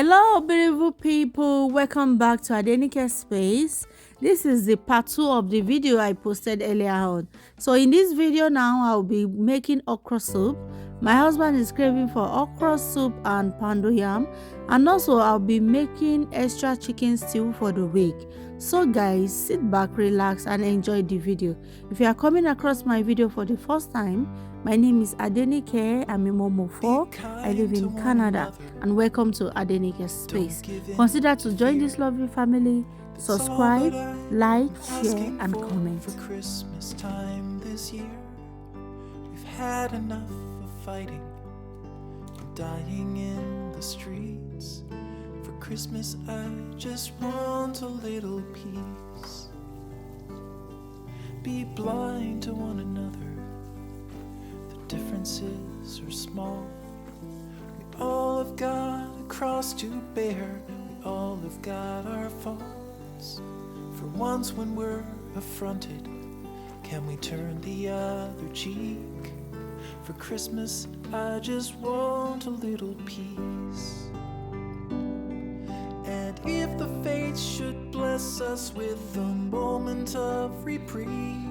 Hello, beautiful people. Welcome back to Adenike Space. This is the part 2 of the video I posted earlier on. So in this video now, I'll be making okra soup. My husband is craving for okra soup and pounded yam. And also, I'll be making extra chicken stew for the week. So guys, sit back, relax, and enjoy the video. If you are coming across my video for the first time, my name is Adenike. I'm a Momo 4. I live in Canada. And welcome to Adenike Space. Consider to join this lovely family. Subscribe, like, share, and comment. For Christmas time this year, we've had enough of fighting and dying in the streets. For Christmas, I just want a little peace. Be blind to one another. The differences are small. We all have got a cross to bear. We all have got our faults. For once when we're affronted, can we turn the other cheek? For Christmas, I just want a little peace. And if the fates should bless us with a moment of reprieve,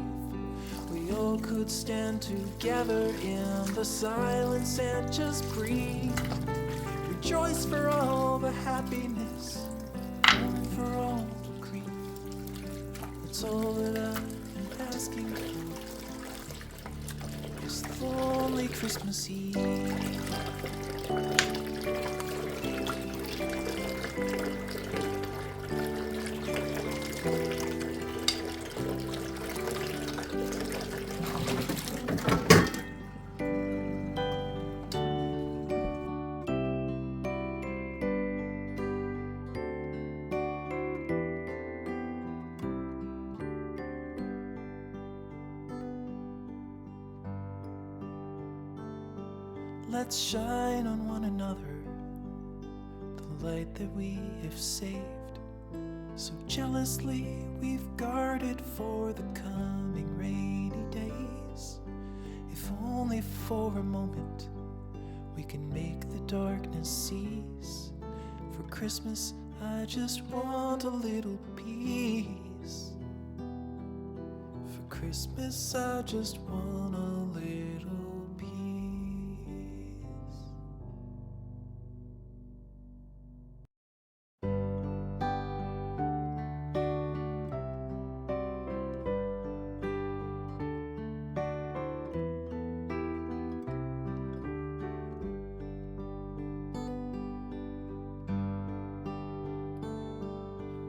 we all could stand together in the silence and just breathe. Rejoice for all the happiness, mourn for all the grief. That's all that I am asking for, this lonely Christmas Eve. Let's shine on one another the light that we have saved. So jealously we've guarded for the coming rainy days. If only for a moment we can make the darkness cease. For Christmas I just want a little peace. For Christmas I just want a little peace.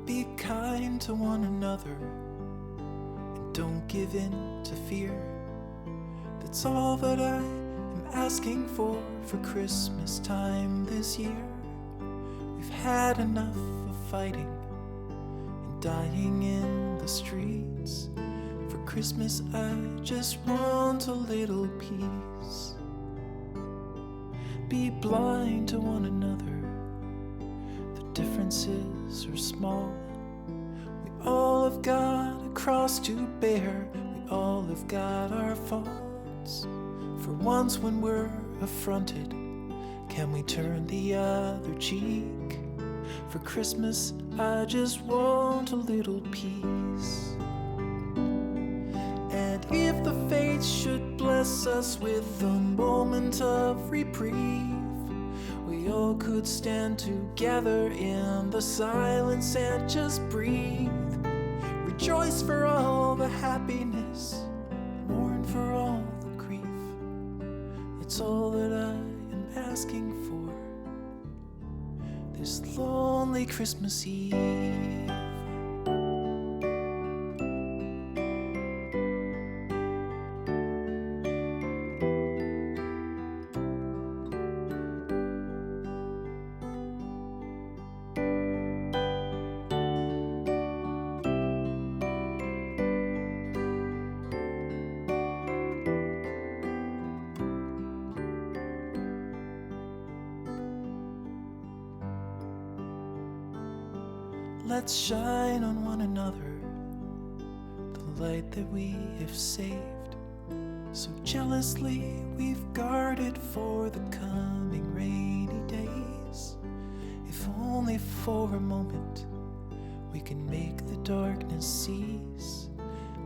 Be kind to one another and don't give in to fear. That's all that I am asking for Christmas time this year. We've had enough of fighting and dying in the streets. For Christmas I just want a little peace. Be blind to one another. The differences are small. We all have got a cross to bear. We all have got our faults. For once when we're affronted, can we turn the other cheek? For Christmas I just want a little peace. And if the fates should bless us with a moment of reprieve, we all could stand together in the silence and just breathe. Rejoice for all the happiness, mourn for all the grief. It's all that I am asking for, this lonely Christmas Eve. Let's shine on one another the light that we have saved. So jealously we've guarded for the coming rainy days. If only for a moment we can make the darkness cease.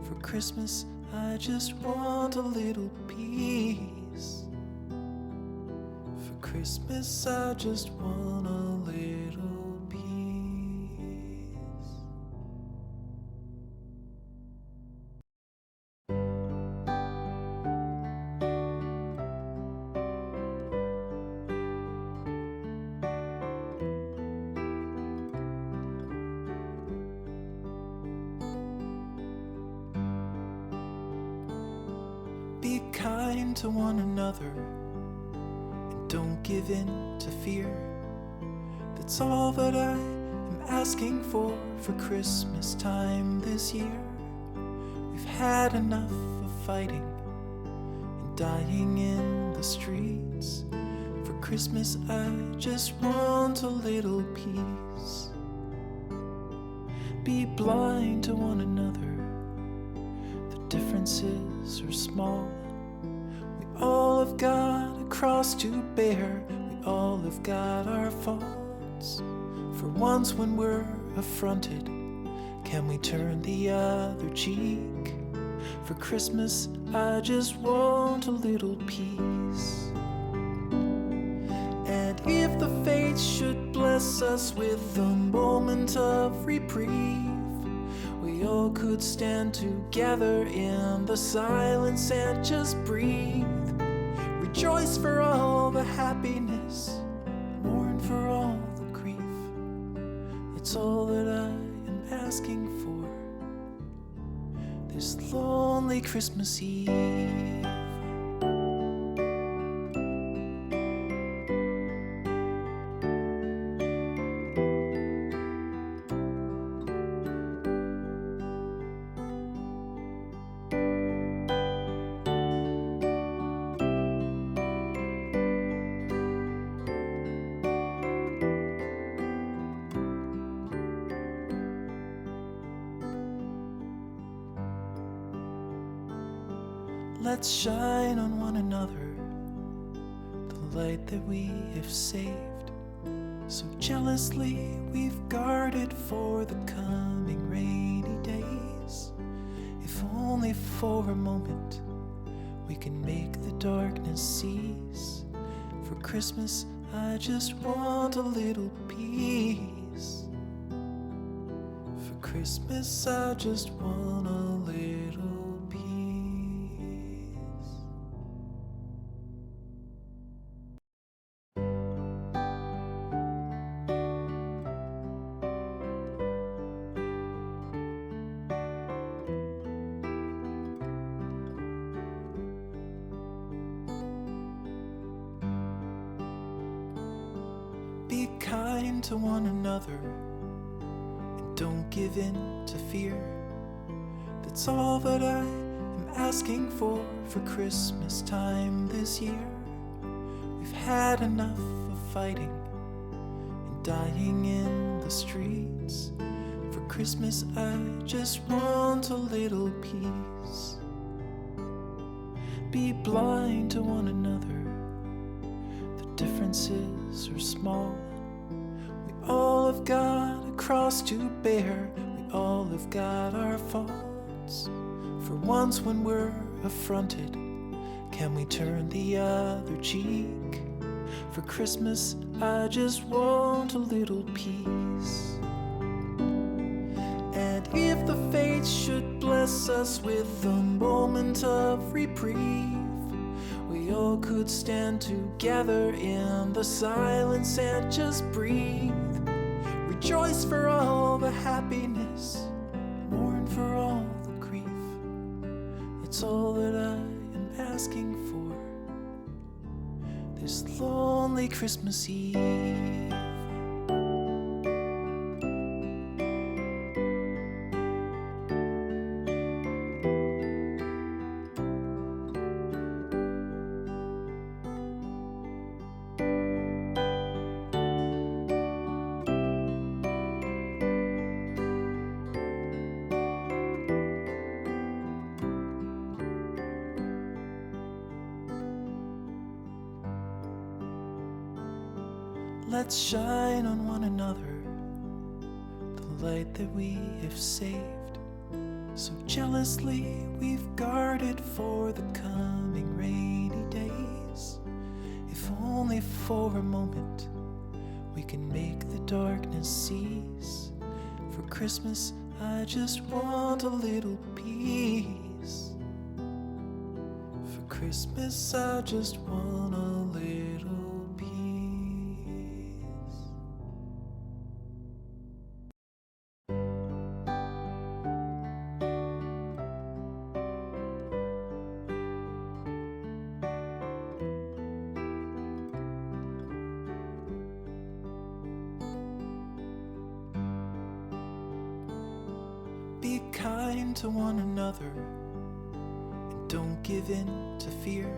For Christmas, I just want a little peace. For Christmas, I just want a little peace. Be kind to one another and don't give in to fear. That's all that I am asking for Christmas time this year. We've had enough of fighting and dying in the streets. For Christmas I just want a little peace. Be blind to one another, the differences are small. We all have got a cross to bear, we all have got our faults. For once when we're affronted, can we turn the other cheek? For Christmas I just want a little peace. And if the fates should bless us with a moment of reprieve, we all could stand together in the silence and just breathe. Rejoice for all the happiness, mourn for all the grief. It's all that I am asking for this lonely Christmas Eve. Let's shine on one another the light that we have saved. So jealously we've guarded for the coming rainy days. If only for a moment we can make the darkness cease. For Christmas I just want a little peace. For Christmas I just want a little peace. Be kind to one another and don't give in to fear. That's all that I am asking for Christmas time this year. We've had enough of fighting and dying in the streets. For Christmas I just want a little peace. Be blind to one another, the differences are small. We all have got a cross to bear, we all have got our faults. For once when we're affronted, can we turn the other cheek? For Christmas I just want a little peace. And if the fates should bless us with a moment of reprieve, we all could stand together in the silence and just breathe. Rejoice for all the happiness, mourn for all the grief. It's all that I am asking for this lonely Christmas Eve. Let's shine on one another the light that we have saved. So jealously we've guarded for the coming rainy days. If only for a moment we can make the darkness cease. For Christmas I just want a little peace. For Christmas I just want a little peace. Be kind to one another and don't give in to fear.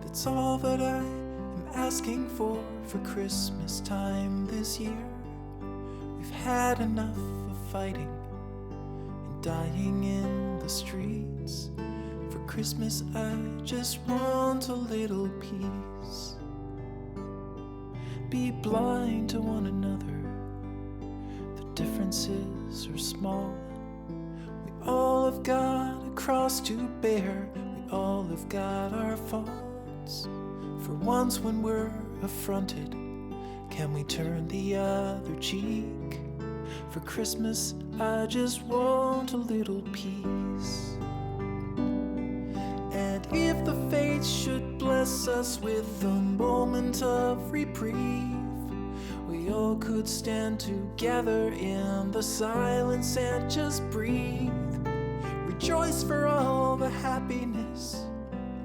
That's all that I am asking for Christmas time this year. We've had enough of fighting and dying in the streets. For Christmas I just want a little peace. Be blind to one another, the differences are small. We all have got a cross to bear, we all have got our faults. For once when we're affronted, can we turn the other cheek? For Christmas I just want a little peace. And if the fates should bless us with a moment of reprieve, we all could stand together in the silence and just breathe. Rejoice for all the happiness,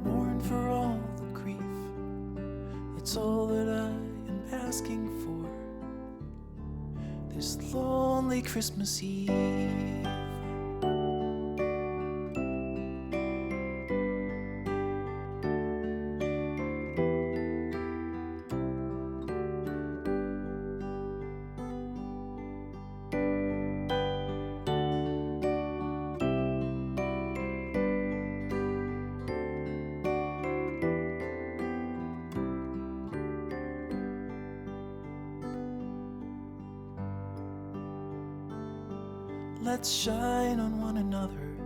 mourn for all the grief. It's all that I am asking for this lonely Christmas Eve. Let's shine on one another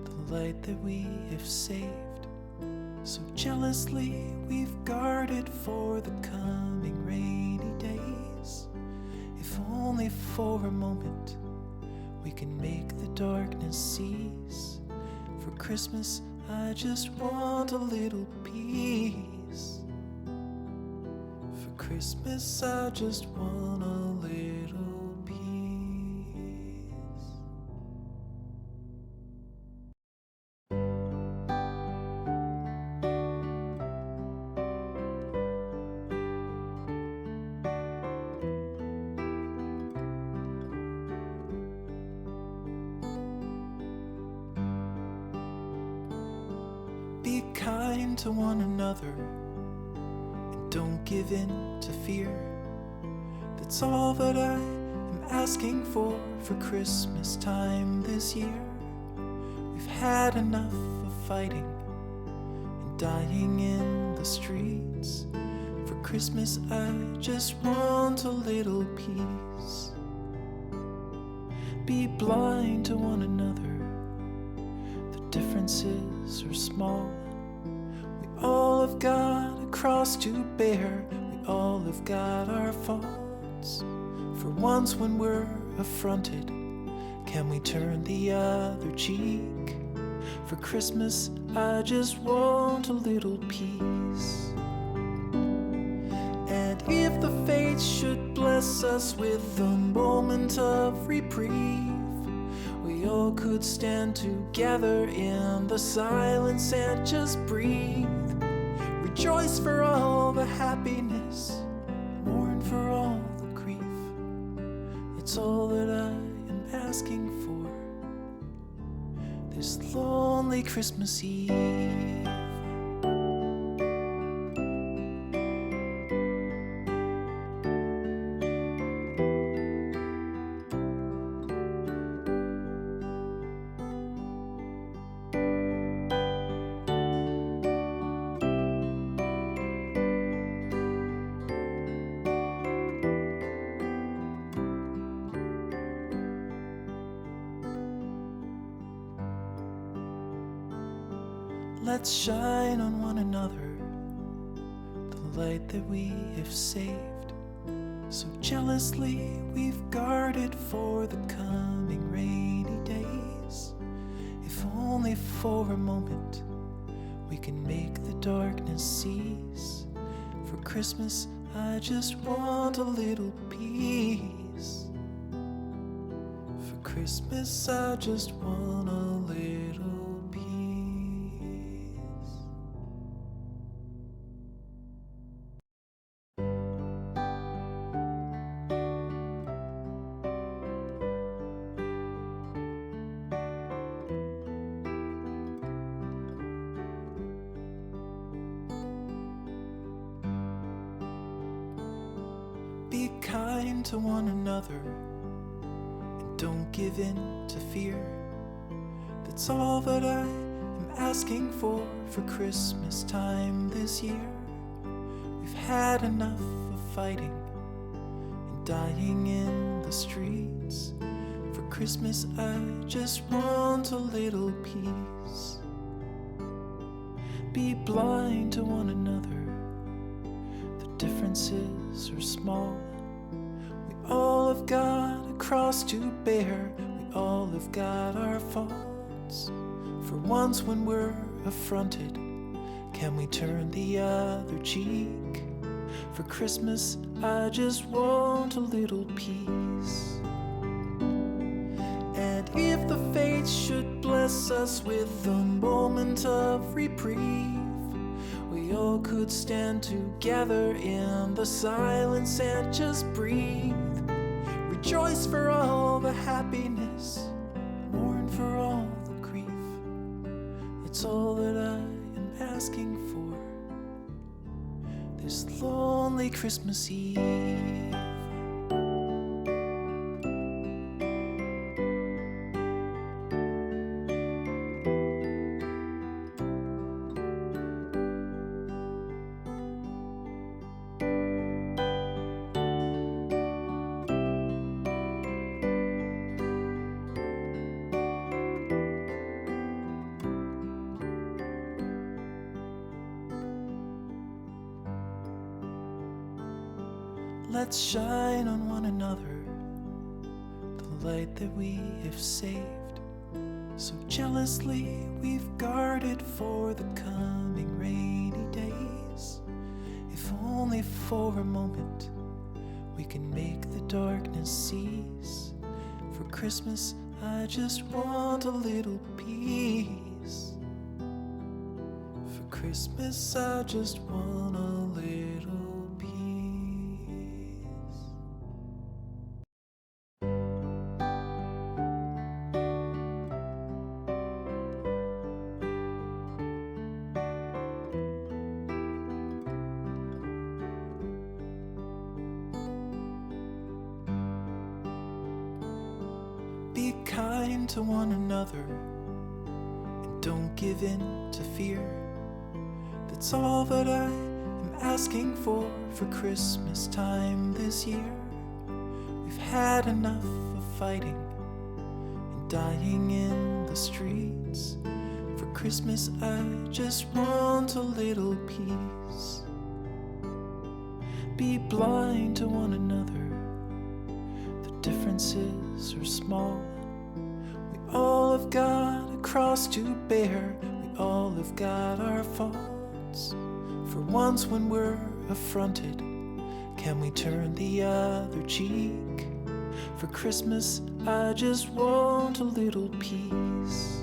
the light that we have saved. So jealously we've guarded for the coming rainy days. If only for a moment we can make the darkness cease. For Christmas I just want a little peace. For Christmas I just want a little peace. Be kind to one another and don't give in to fear. That's all that I am asking for Christmas time this year. We've had enough of fighting and dying in the streets. For Christmas I just want a little peace. Be blind to one another, the differences are small. We all have got a cross to bear, we all have got our faults. For once when we're affronted, can we turn the other cheek? For Christmas I just want a little peace. And if the fates should bless us with a moment of reprieve, we all could stand together in the silence and just breathe. Rejoice for all the happiness, mourn for all the grief. It's all that I am asking for this lonely Christmas Eve. Let's shine on one another the light that we have saved. So jealously we've guarded for the coming rainy days. If only for a moment we can make the darkness cease. For Christmas I just want a little peace. For Christmas I just want a little peace. Be kind to one another and don't give in to fear. That's all that I am asking for Christmas time this year. We've had enough of fighting and dying in the streets. For Christmas I just want a little peace. Be blind to one another. Differences are small. We all have got a cross to bear. We all have got our faults. For once when we're affronted, can we turn the other cheek? For Christmas I just want a little peace. And if the fates should bless us with a moment of reprieve, we all could stand together in the silence and just breathe. Rejoice for all the happiness, mourn for all the grief. That's all that I am asking for this lonely Christmas Eve. Let's shine on one another the light that we have saved. So jealously we've guarded for the coming rainy days. If only for a moment we can make the darkness cease. For Christmas I just want a little peace. For Christmas I just want a little peace. Be kind to one another and don't give in to fear. That's all that I am asking for Christmas time this year. We've had enough of fighting and dying in the streets. For Christmas I just want a little peace. Be blind to one another. The differences are small. We all have got a cross to bear. We all have got our faults. For once when we're affronted, can we turn the other cheek? For Christmas I just want a little peace.